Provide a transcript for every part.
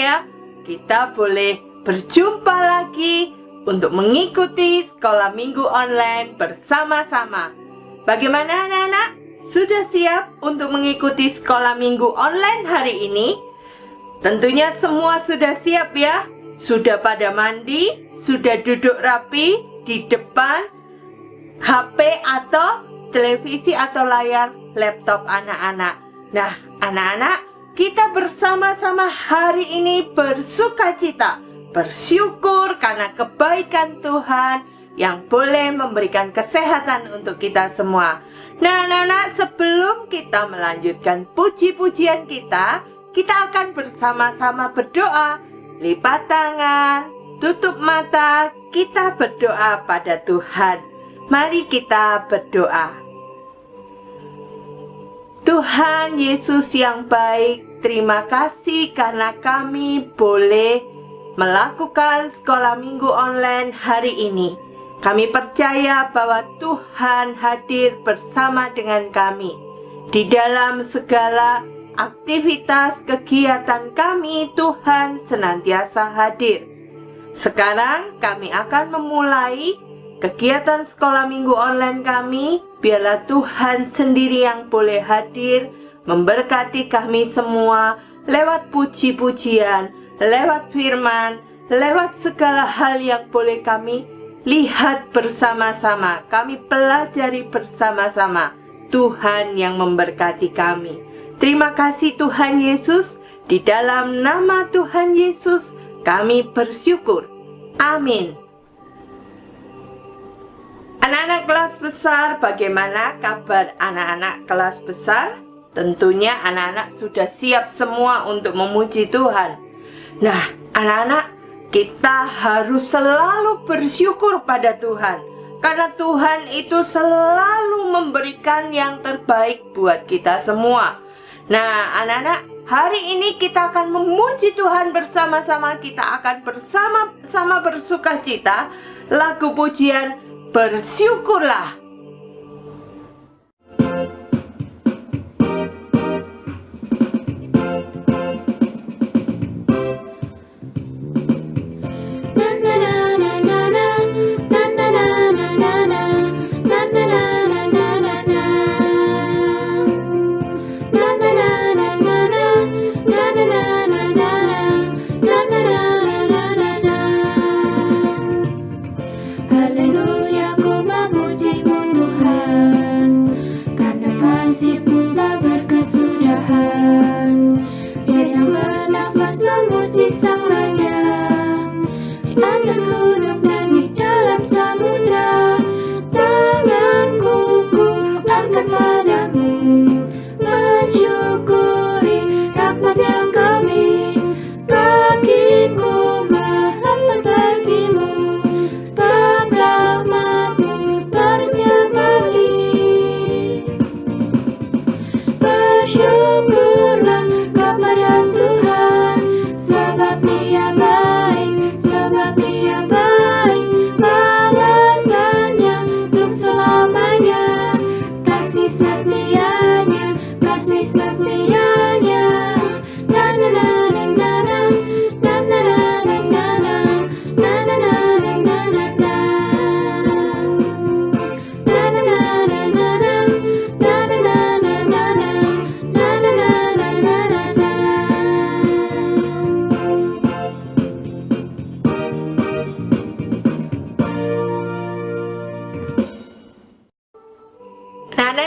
ya, kita boleh berjumpa lagi untuk mengikuti sekolah minggu online bersama-sama. Bagaimana anak-anak? Sudah siap untuk mengikuti sekolah minggu online hari ini? Tentunya semua sudah siap ya? Sudah pada mandi? Sudah duduk rapi di depan HP atau televisi atau layar laptop anak-anak? Nah, anak-anak, kita bersama-sama hari ini bersukacita, bersyukur karena kebaikan Tuhan yang boleh memberikan kesehatan untuk kita semua. Nah, anak-anak, sebelum kita melanjutkan puji-pujian kita akan bersama-sama berdoa. Lipat tangan, tutup mata, kita berdoa pada Tuhan. Mari kita berdoa. Tuhan Yesus yang baik, terima kasih karena kami boleh melakukan sekolah minggu online hari ini. Kami percaya bahwa Tuhan hadir bersama dengan kami di dalam segala aktivitas kegiatan kami. Tuhan senantiasa hadir. Sekarang kami akan memulai kegiatan sekolah minggu online kami. Biarlah Tuhan sendiri yang boleh hadir memberkati kami semua lewat puji-pujian, lewat firman, lewat segala hal yang boleh kami lihat bersama-sama, kami pelajari bersama-sama. Tuhan yang memberkati kami. Terima kasih Tuhan Yesus. Di dalam nama Tuhan Yesus kami bersyukur. Amin. Anak-anak kelas besar, bagaimana kabar anak-anak kelas besar? Tentunya anak-anak sudah siap semua untuk memuji Tuhan. Nah, anak-anak, kita harus selalu bersyukur pada Tuhan, karena Tuhan itu selalu memberikan yang terbaik buat kita semua. Nah, anak-anak, hari ini kita akan memuji Tuhan bersama-sama. Kita akan bersama-sama bersukacita. Lagu pujian Bersyukurlah.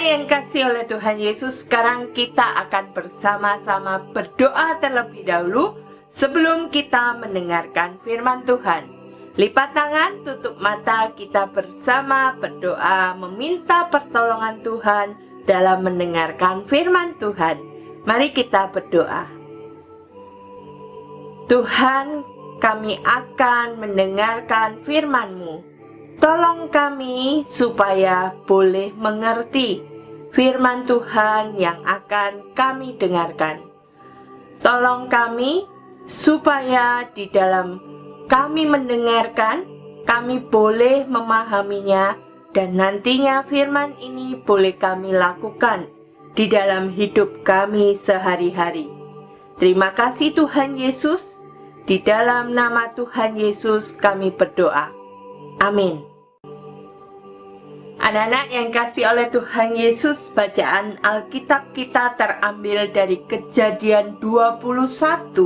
Yang kasih oleh Tuhan Yesus, sekarang kita akan bersama-sama berdoa terlebih dahulu sebelum kita mendengarkan firman Tuhan. Lipat tangan, tutup mata, kita bersama berdoa meminta pertolongan Tuhan dalam mendengarkan firman Tuhan. Mari kita berdoa. Tuhan, kami akan mendengarkan firman-Mu. Tolong kami supaya boleh mengerti firman Tuhan yang akan kami dengarkan. Tolong kami supaya di dalam kami mendengarkan, kami boleh memahaminya, dan nantinya firman ini boleh kami lakukan di dalam hidup kami sehari-hari. Terima kasih Tuhan Yesus. Di dalam nama Tuhan Yesus kami berdoa. Amin. Anak-anak yang kasih oleh Tuhan Yesus, bacaan Alkitab kita terambil dari Kejadian 21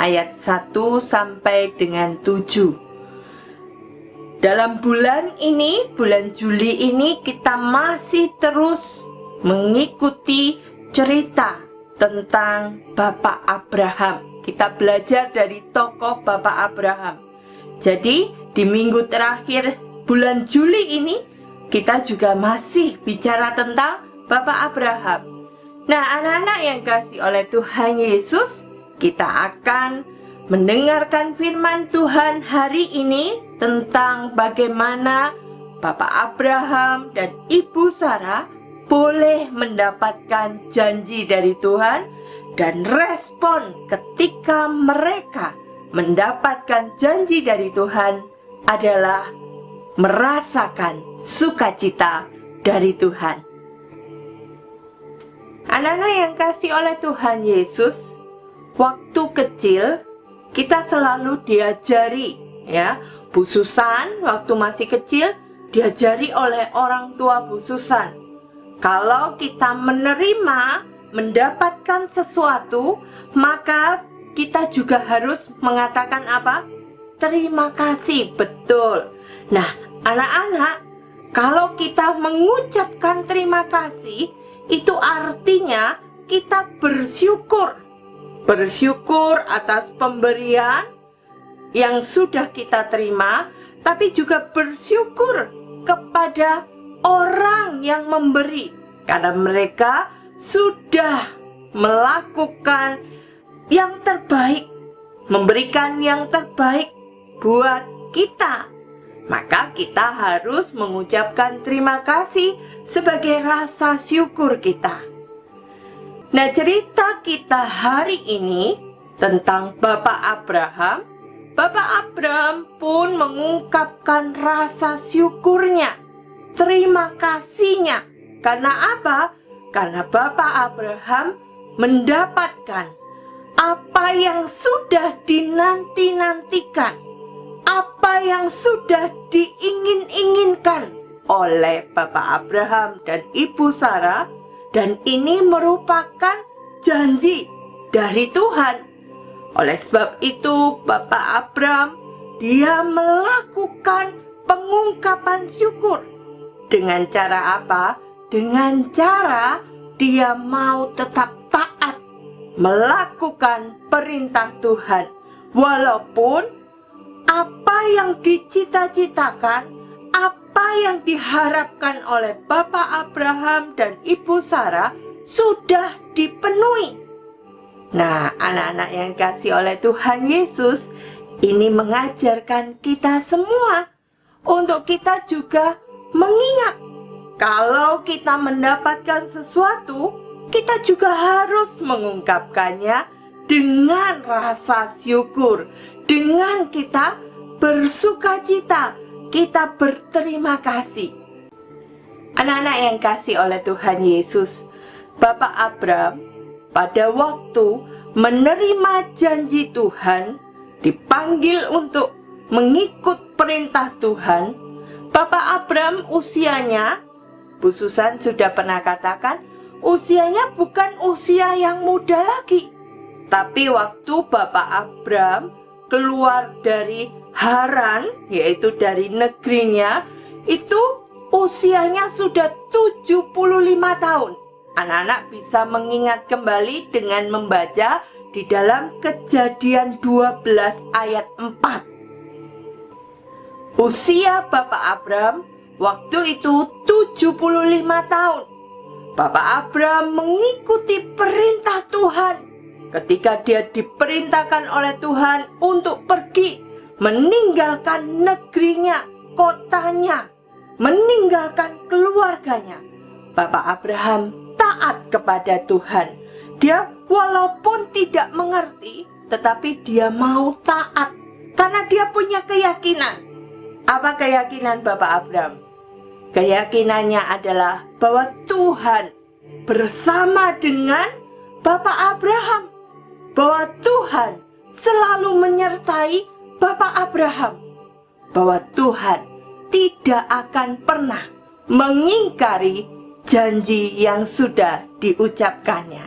ayat 1 sampai dengan 7. Dalam bulan ini, bulan Juli ini, kita masih terus mengikuti cerita tentang Bapak Abraham. Kita belajar dari tokoh Bapak Abraham. Jadi, di minggu terakhir bulan Juli ini, kita juga masih bicara tentang Bapak Abraham. Nah, anak-anak yang kasih oleh Tuhan Yesus, kita akan mendengarkan firman Tuhan hari ini tentang bagaimana Bapak Abraham dan Ibu Sarah boleh mendapatkan janji dari Tuhan, dan respon ketika mereka mendapatkan janji dari Tuhan adalah merasakan sukacita dari Tuhan. Anak-anak yang kasih oleh Tuhan Yesus, waktu kecil kita selalu diajari, ya, Bu Susan waktu masih kecil diajari oleh orang tua Bu Susan. Kalau kita mendapatkan sesuatu, maka kita juga harus mengatakan apa? Terima kasih, betul. Nah, anak-anak, kalau kita mengucapkan terima kasih, itu artinya kita bersyukur. Bersyukur atas pemberian yang sudah kita terima, tapi juga bersyukur kepada orang yang memberi, karena mereka sudah melakukan yang terbaik, memberikan yang terbaik buat kita. Maka kita harus mengucapkan terima kasih sebagai rasa syukur kita. Nah, cerita kita hari ini tentang Bapak Abraham. Bapak Abraham pun mengungkapkan rasa syukurnya, terima kasihnya. Karena apa? Karena Bapak Abraham mendapatkan apa yang sudah dinanti-nantikan, apa yang sudah diingin-inginkan oleh Bapak Abraham dan Ibu Sarah, dan ini merupakan janji dari Tuhan. Oleh sebab itu, Bapak Abraham dia melakukan pengungkapan syukur. Dengan cara apa? Dengan cara dia mau tetap taat melakukan perintah Tuhan, walaupun apa yang dicita-citakan, apa yang diharapkan oleh Bapak Abraham dan Ibu Sarah sudah dipenuhi. Nah, anak-anak yang kasih oleh Tuhan Yesus, ini mengajarkan kita semua untuk kita juga mengingat, kalau kita mendapatkan sesuatu, kita juga harus mengungkapkannya dengan rasa syukur, dengan kita bersukacita, kita berterima kasih. Anak-anak yang kasih oleh Tuhan Yesus, Bapak Abraham pada waktu menerima janji Tuhan, dipanggil untuk mengikut perintah Tuhan. Bapak Abraham usianya, Bu Susan sudah pernah katakan, usianya bukan usia yang muda lagi. Tapi waktu Bapak Abraham keluar dari Haran, yaitu dari negerinya, itu usianya sudah 75 tahun. Anak-anak bisa mengingat kembali dengan membaca di dalam Kejadian 12 ayat 4. Usia Bapak Abraham waktu itu 75 tahun. Bapak Abraham mengikuti perintah Tuhan ketika dia diperintahkan oleh Tuhan untuk pergi meninggalkan negerinya, kotanya, meninggalkan keluarganya. Bapak Abraham taat kepada Tuhan. Dia walaupun tidak mengerti, tetapi dia mau taat karena dia punya keyakinan. Apa keyakinan Bapak Abraham? Keyakinannya adalah bahwa Tuhan bersama dengan Bapak Abraham, bahwa Tuhan selalu menyertai Bapak Abraham, bahwa Tuhan tidak akan pernah mengingkari janji yang sudah diucapkannya.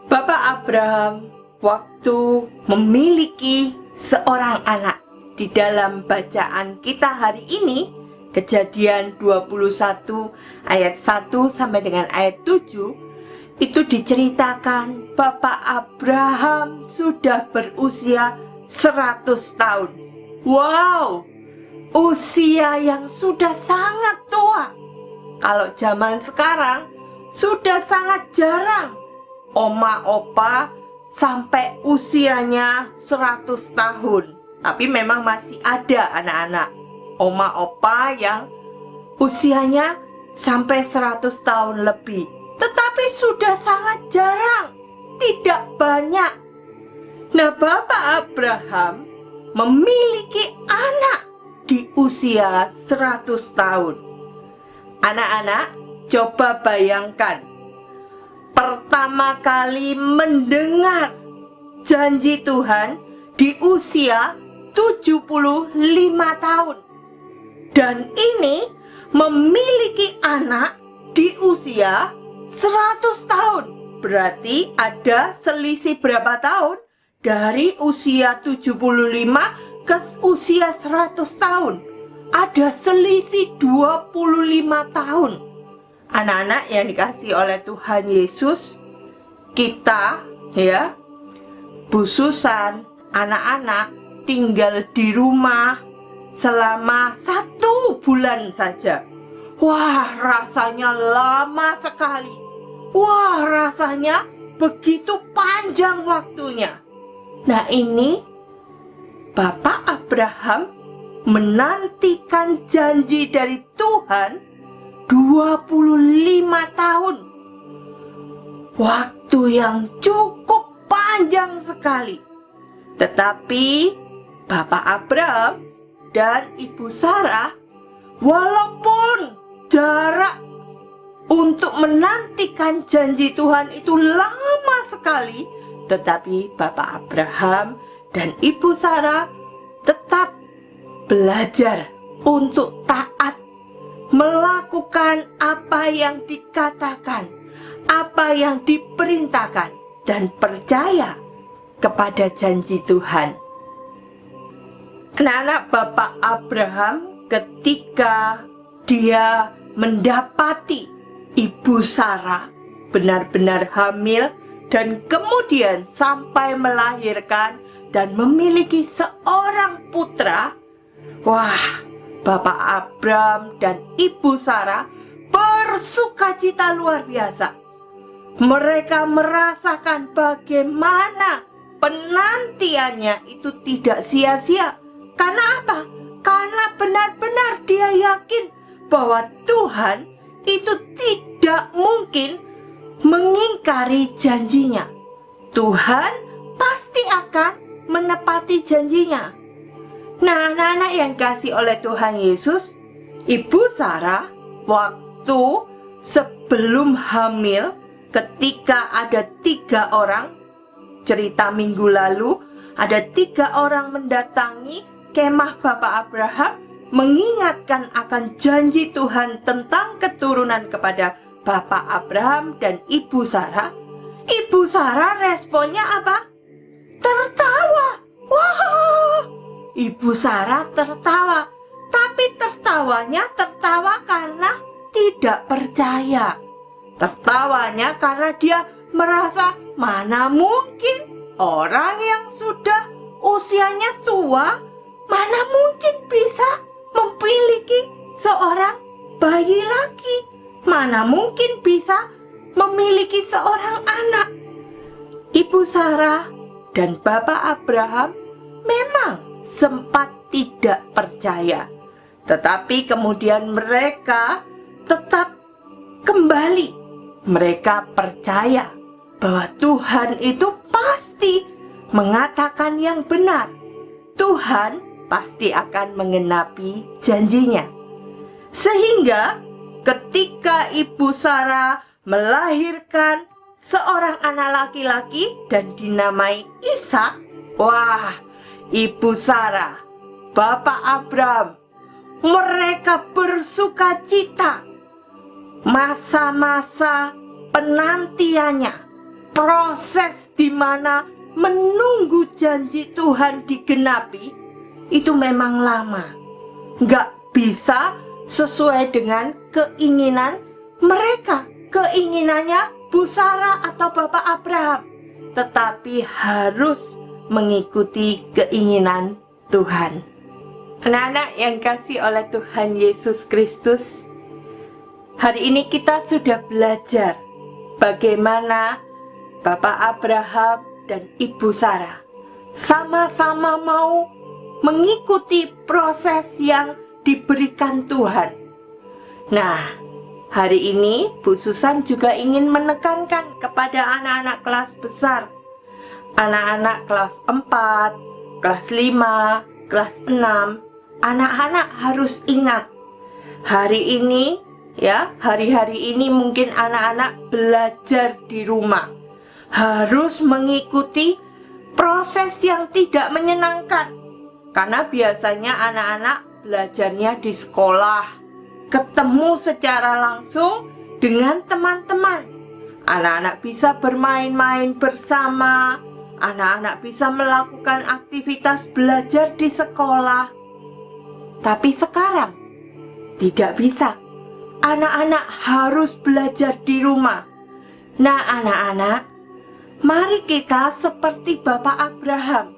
Bapak Abraham waktu memiliki seorang anak, di dalam bacaan kita hari ini, Kejadian 21 ayat 1 sampai dengan ayat 7, itu diceritakan Bapak Abraham sudah berusia 100 tahun. Wow, usia yang sudah sangat tua. Kalau zaman sekarang sudah sangat jarang oma opa sampai usianya 100 tahun. Tapi memang masih ada anak-anak oma opa yang usianya sampai 100 tahun lebih. Tetapi sudah sangat jarang, tidak banyak. Nah, Bapak Abraham memiliki anak di usia 100 tahun. Anak-anak, coba bayangkan, pertama kali mendengar janji Tuhan di usia 75 tahun. Dan ini memiliki anak di usia 100 tahun. Berarti ada selisih berapa tahun? Dari usia 75 ke usia 100 tahun. Ada selisih 25 tahun. Anak-anak yang dikasihi oleh Tuhan Yesus, kita ya, Bu Susan, anak-anak tinggal di rumah selama 1 bulan saja. Wah, rasanya lama sekali. Wah, rasanya begitu panjang waktunya. Nah, ini Bapak Abraham menantikan janji dari Tuhan 25 tahun. Waktu yang cukup panjang sekali. Tetapi Bapak Abraham dan Ibu Sarah, walaupun jarak untuk menantikan janji Tuhan itu lama sekali, tetapi Bapak Abraham dan Ibu Sarah tetap belajar untuk taat, melakukan apa yang dikatakan, apa yang diperintahkan, dan percaya kepada janji Tuhan. Anak-anak, Bapak Abraham ketika dia mendapati Ibu Sarah benar-benar hamil dan kemudian sampai melahirkan dan memiliki seorang putra, wah, Bapak Abraham dan Ibu Sarah bersukacita luar biasa. Mereka merasakan bagaimana penantiannya itu tidak sia-sia. Karena apa? Karena benar-benar dia yakin bahwa Tuhan itu tidak mungkin mengingkari janjinya. Tuhan pasti akan menepati janjinya. Nah, anak-anak yang kasih oleh Tuhan Yesus, Ibu Sarah waktu sebelum hamil, ketika ada 3 orang, cerita minggu lalu, ada 3 orang mendatangi kemah Bapak Abraham, mengingatkan akan janji Tuhan tentang keturunan kepada Bapak Abraham dan Ibu Sarah. Ibu Sarah responnya apa? Tertawa. Wah, Ibu Sarah tertawa. Tapi tertawanya tertawa karena tidak percaya. Tertawanya karena dia merasa mana mungkin orang yang sudah usianya tua, mana mungkin bisa memiliki seorang bayi lagi? Mana mungkin bisa memiliki seorang anak? Ibu Sarah dan Bapak Abraham memang sempat tidak percaya. Tetapi kemudian mereka tetap kembali. Mereka percaya bahwa Tuhan itu pasti mengatakan yang benar. Tuhan pasti akan menggenapi janjinya. Sehingga ketika Ibu Sarah melahirkan seorang anak laki-laki dan dinamai Ishak, Wah, Ibu Sarah, Bapak Abraham, mereka bersukacita. Masa-masa penantiannya, proses di mana menunggu janji Tuhan digenapi, itu memang lama. Nggak bisa sesuai dengan keinginan mereka, keinginannya Bu Sarah atau Bapak Abraham, tetapi harus mengikuti keinginan Tuhan. Anak-anak yang kasih oleh Tuhan Yesus Kristus, hari ini kita sudah belajar bagaimana Bapak Abraham dan Ibu Sarah sama-sama mau mengikuti proses yang diberikan Tuhan. Nah, hari ini Bu Susan juga ingin menekankan kepada anak-anak kelas besar, anak-anak kelas 4, kelas 5, kelas 6, anak-anak harus ingat, hari ini ya, hari-hari ini mungkin anak-anak belajar di rumah, harus mengikuti proses yang tidak menyenangkan. Karena biasanya anak-anak belajarnya di sekolah, ketemu secara langsung dengan teman-teman. Anak-anak bisa bermain-main bersama, anak-anak bisa melakukan aktivitas belajar di sekolah. Tapi sekarang tidak bisa. Anak-anak harus belajar di rumah. Nah, anak-anak, mari kita seperti Bapak Abraham,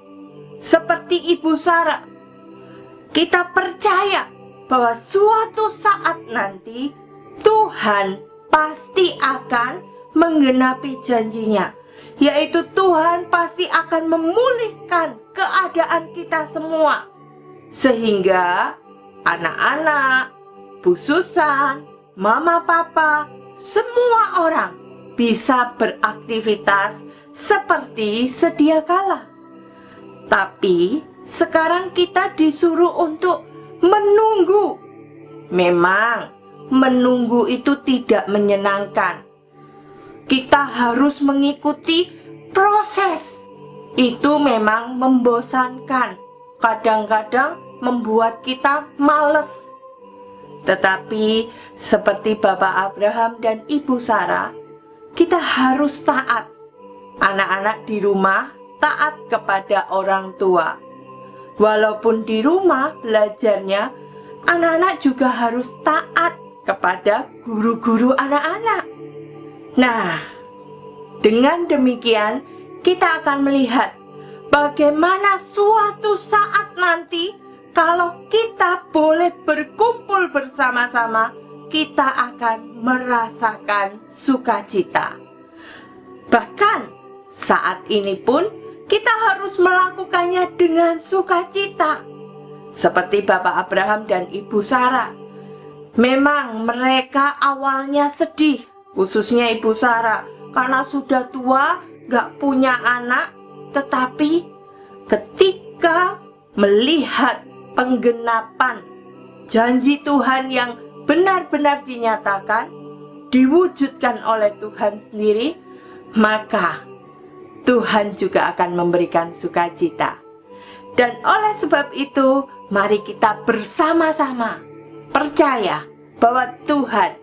seperti Ibu Sarah. Kita percaya bahwa suatu saat nanti Tuhan pasti akan menggenapi janjinya, yaitu Tuhan pasti akan memulihkan keadaan kita semua, sehingga anak-anak, Bu Susan, Mama Papa, semua orang bisa beraktivitas seperti sedia kala. Tapi sekarang kita disuruh untuk menunggu. Memang menunggu itu tidak menyenangkan. Kita harus mengikuti proses. Itu memang membosankan. Kadang-kadang membuat kita malas. Tetapi seperti Bapak Abraham dan Ibu Sarah, kita harus taat. Anak-anak di rumah taat kepada orang tua. Walaupun di rumah belajarnya, anak-anak juga harus taat kepada guru-guru anak-anak. Nah, dengan demikian kita akan melihat bagaimana suatu saat nanti kalau kita boleh berkumpul bersama-sama, kita akan merasakan sukacita. Bahkan saat ini pun kita harus melakukannya dengan sukacita. Seperti Bapak Abraham dan Ibu Sarah. Memang mereka awalnya sedih, khususnya Ibu Sarah, karena sudah tua, gak punya anak. Tetapi ketika melihat penggenapan janji Tuhan yang benar-benar dinyatakan, diwujudkan oleh Tuhan sendiri, maka Tuhan juga akan memberikan sukacita. Dan oleh sebab itu, mari kita bersama-sama percaya bahwa Tuhan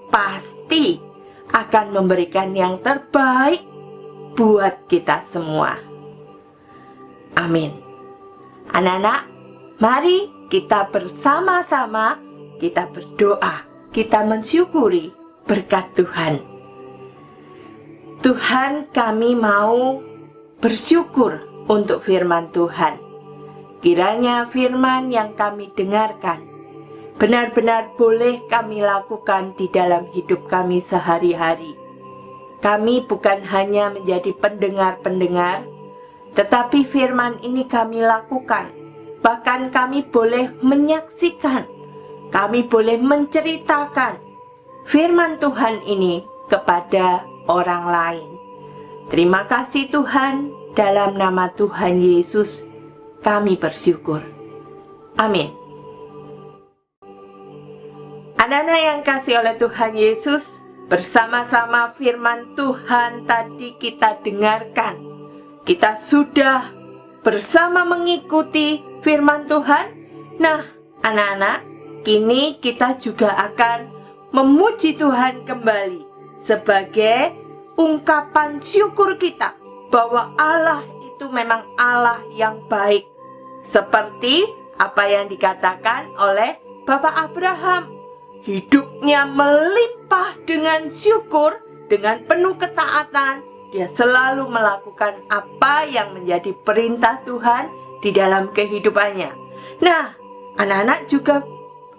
pasti akan memberikan yang terbaik buat kita semua. Amin. Anak-anak, mari kita bersama-sama, kita berdoa, kita mensyukuri berkat Tuhan. Tuhan, kami mau bersyukur untuk firman Tuhan. Kiranya firman yang kami dengarkan benar-benar boleh kami lakukan di dalam hidup kami sehari-hari. Kami bukan hanya menjadi pendengar-pendengar, tetapi firman ini kami lakukan. Bahkan kami boleh menyaksikan, kami boleh menceritakan firman Tuhan ini kepada orang lain. Terima kasih Tuhan, dalam nama Tuhan Yesus kami bersyukur. Amin. Anak-anak yang kasih oleh Tuhan Yesus, bersama-sama firman Tuhan tadi kita dengarkan. Kita sudah bersama mengikuti firman Tuhan. Nah, anak-anak, kini kita juga akan memuji Tuhan kembali sebagai ungkapan syukur kita bahwa Allah itu memang Allah yang baik. Seperti apa yang dikatakan oleh Bapak Abraham, hidupnya melimpah dengan syukur, dengan penuh ketaatan. Dia selalu melakukan apa yang menjadi perintah Tuhan di dalam kehidupannya. Nah, anak-anak juga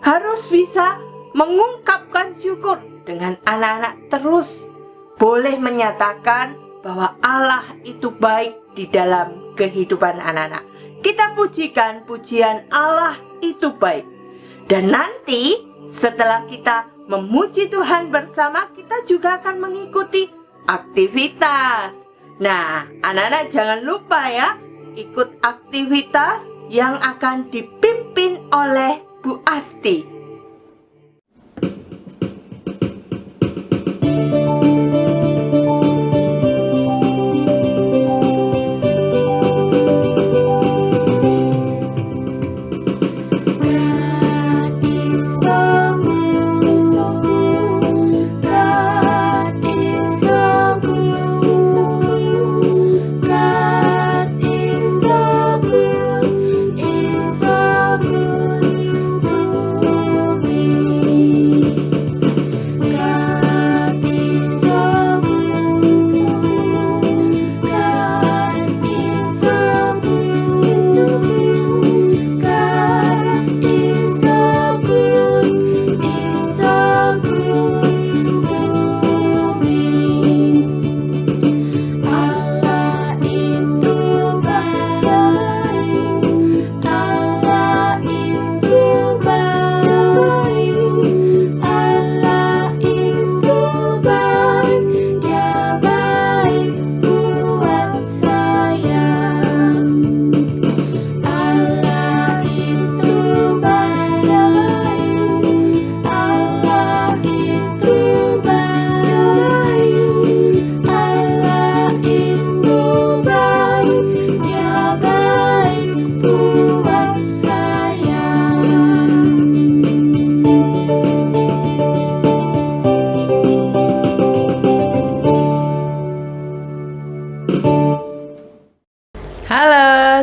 harus bisa mengungkapkan syukur dengan anak-anak terus boleh menyatakan bahwa Allah itu baik di dalam kehidupan anak-anak. Kita pujikan pujian Allah itu baik. Dan nanti setelah kita memuji Tuhan bersama, kita juga akan mengikuti aktivitas. Nah, anak-anak jangan lupa ya, ikut aktivitas yang akan dipimpin oleh Bu Asti.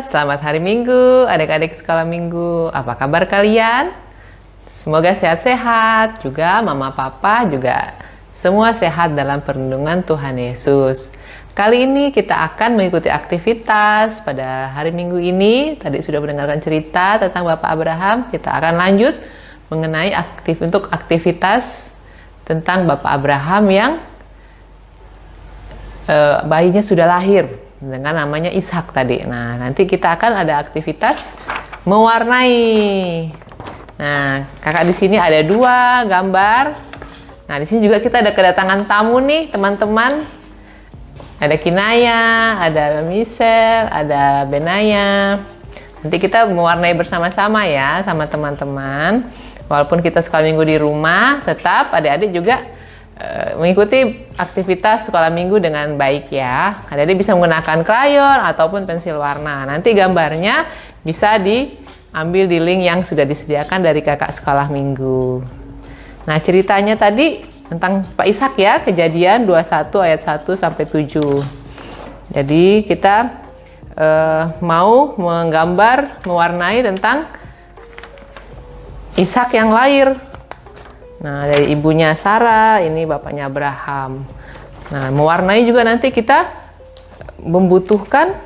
Selamat hari Minggu, adik-adik sekolah minggu. Apa kabar kalian? Semoga sehat-sehat, juga mama papa juga semua sehat dalam perlindungan Tuhan Yesus. Kali ini kita akan mengikuti aktivitas pada hari Minggu ini. Tadi sudah mendengarkan cerita tentang Bapak Abraham. Kita akan lanjut mengenai aktivitas tentang Bapak Abraham yang bayinya sudah lahir dengan namanya Ishak tadi. Nah, nanti kita akan ada aktivitas mewarnai. Nah, kakak di sini ada 2 gambar. Nah, di sini juga kita ada kedatangan tamu nih, teman-teman. Ada Kinaya, ada Michelle, ada Benaya. Nanti kita mewarnai bersama-sama ya, sama teman-teman. Walaupun kita sekolah minggu di rumah, tetap adik-adik juga mengikuti aktivitas sekolah minggu dengan baik ya. Adik-adik bisa menggunakan krayon ataupun pensil warna. Nanti gambarnya bisa diambil di link yang sudah disediakan dari kakak sekolah minggu. Nah, ceritanya tadi tentang Pak Ishak ya, Kejadian 21 ayat 1 sampai 7. Jadi kita mau mewarnai tentang Ishak yang lahir. Nah, dari ibunya Sarah, ini bapaknya Abraham. Nah, mewarnai juga nanti kita membutuhkan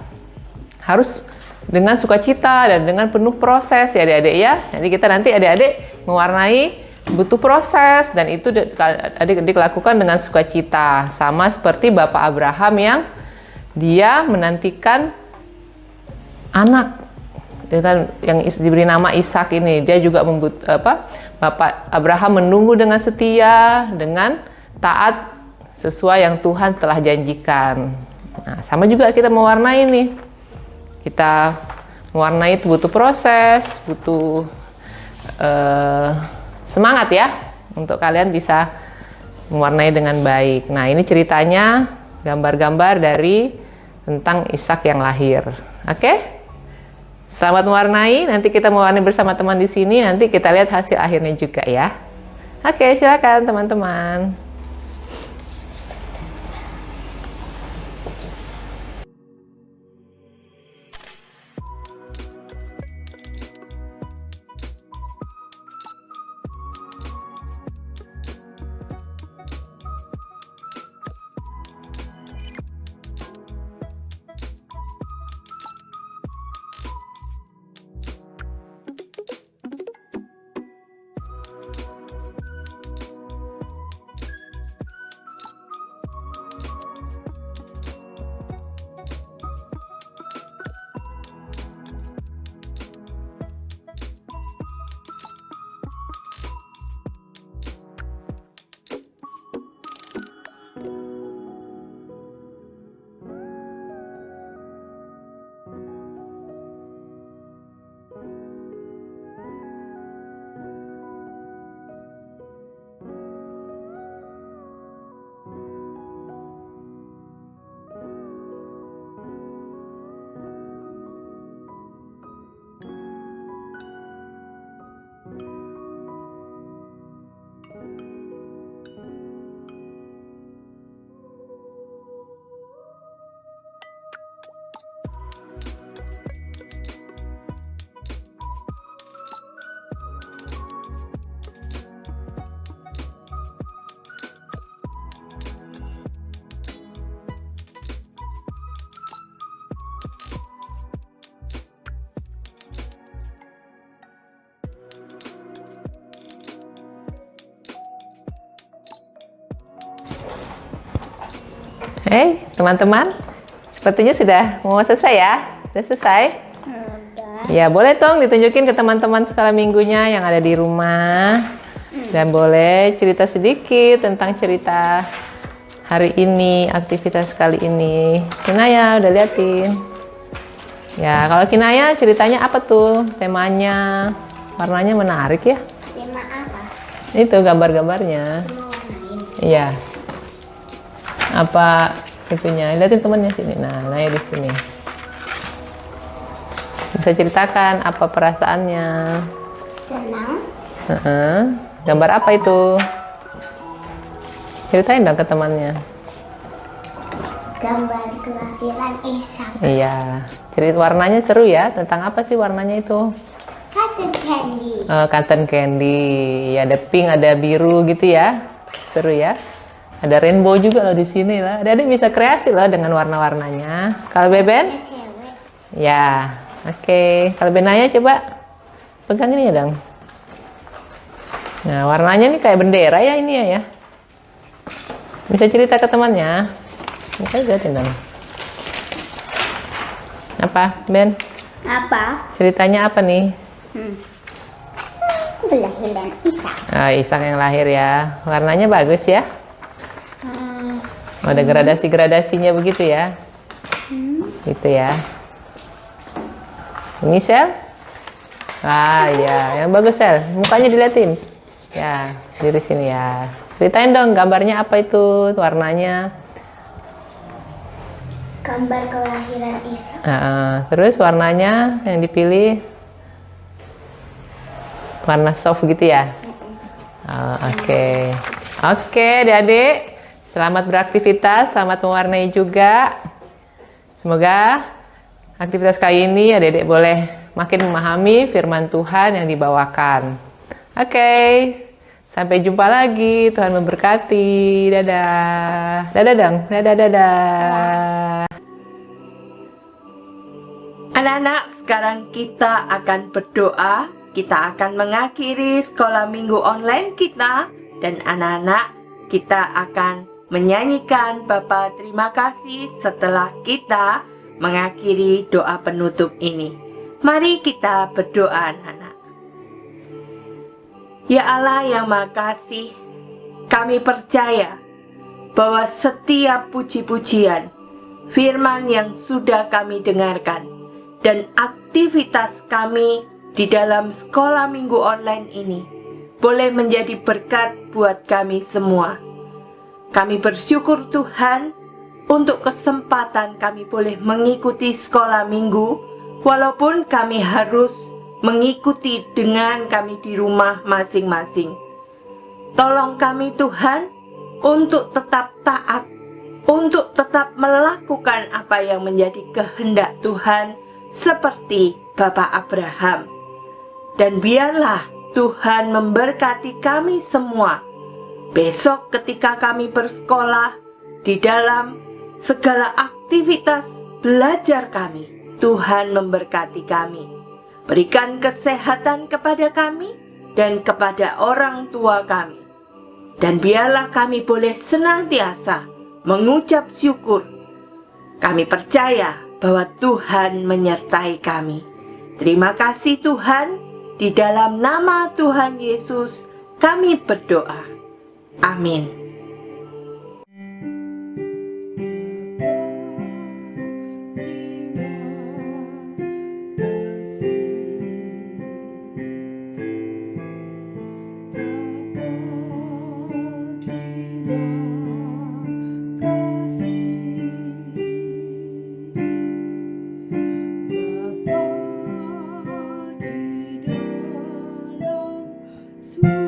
harus dengan sukacita dan dengan penuh proses ya adik-adik ya. Jadi kita nanti adik-adik mewarnai butuh proses dan itu adik-adik lakukan dengan sukacita. Sama seperti Bapak Abraham yang dia menantikan anak dengan yang diberi nama Ishak ini. Dia juga Bapak Abraham menunggu dengan setia, dengan taat sesuai yang Tuhan telah janjikan. Nah, sama juga kita mewarnai nih. Kita mewarnai itu butuh proses, butuh semangat ya untuk kalian bisa mewarnai dengan baik. Nah, ini ceritanya gambar-gambar dari tentang Ishak yang lahir. Oke? Selamat mewarnai. Nanti kita mewarnai bersama teman di sini. Nanti kita lihat hasil akhirnya juga ya. Oke, silakan teman-teman. Teman-teman, sepertinya sudah mau selesai ya? Sudah selesai? Ya, boleh dong ditunjukin ke teman-teman skala minggunya yang ada di rumah. Dan boleh cerita sedikit tentang cerita hari ini, aktivitas kali ini. Kinaya, udah liatin? Ya, kalau Kinaya ceritanya apa tuh? Temanya, warnanya menarik ya? Tema apa? Itu gambar-gambarnya. Mau warnain. Iya. Apa itunya? Lihatin temannya sini. Nah, Naya di sini. Bisa ceritakan apa perasaannya? Senang. Gambar apa itu? Ceritain dong ke temannya. Gambar kelahiran Ishak. Iya. Cerita warnanya seru ya. Tentang apa sih warnanya itu? Cotton candy. Cotton candy. Ya, ada pink, ada biru gitu ya. Seru ya. Ada rainbow juga loh di sini lah. Adik bisa kreasi loh dengan warna-warnanya. Kalau Beben? Ada cewek. Ya, oke. Kalau Benaya coba pegang ini ya, Dang. Nah, warnanya nih kayak bendera ya ini ya. Bisa cerita ke temannya. Bisa lihatin, Dang. Apa, Ben? Apa? Ceritanya apa nih? Kelahiran Ishak. Ishak yang lahir ya. Warnanya bagus ya. Ada gradasi-gradasinya begitu ya. Gitu ya. Ini Sel? Ya, yang bagus Sel. Mukanya diliatin. Ya, dari sini ya. Ceritain dong gambarnya apa itu, warnanya. Gambar kelahiran Ishak. Terus warnanya yang dipilih warna soft gitu ya. Oke. Oke, adik-adik. Selamat beraktivitas, selamat mewarnai juga. Semoga aktivitas kali ini adik-adik boleh makin memahami firman Tuhan yang dibawakan. Oke, sampai jumpa lagi. Tuhan memberkati. Dadah. Dadah, Dang. Dadah. Anak-anak, sekarang kita akan berdoa. Kita akan mengakhiri sekolah minggu online kita. Dan anak-anak, kita akan menyanyikan Bapa terima kasih setelah kita mengakhiri doa penutup ini. Mari kita berdoa, anak-anak. Ya Allah yang Maha Kasih, kami percaya bahwa setiap puji-pujian, firman yang sudah kami dengarkan, dan aktivitas kami di dalam sekolah minggu online ini boleh menjadi berkat buat kami semua. Kami bersyukur Tuhan untuk kesempatan kami boleh mengikuti sekolah minggu walaupun kami harus mengikuti dengan kami di rumah masing-masing. Tolong kami Tuhan untuk tetap taat, untuk tetap melakukan apa yang menjadi kehendak Tuhan seperti Bapak Abraham. Dan biarlah Tuhan memberkati kami semua. Besok ketika kami bersekolah, di dalam segala aktivitas belajar kami, Tuhan memberkati kami. Berikan kesehatan kepada kami dan kepada orang tua kami. Dan biarlah kami boleh senantiasa mengucap syukur. Kami percaya bahwa Tuhan menyertai kami. Terima kasih Tuhan, di dalam nama Tuhan Yesus kami berdoa. Amin. Bapa di dalam surga.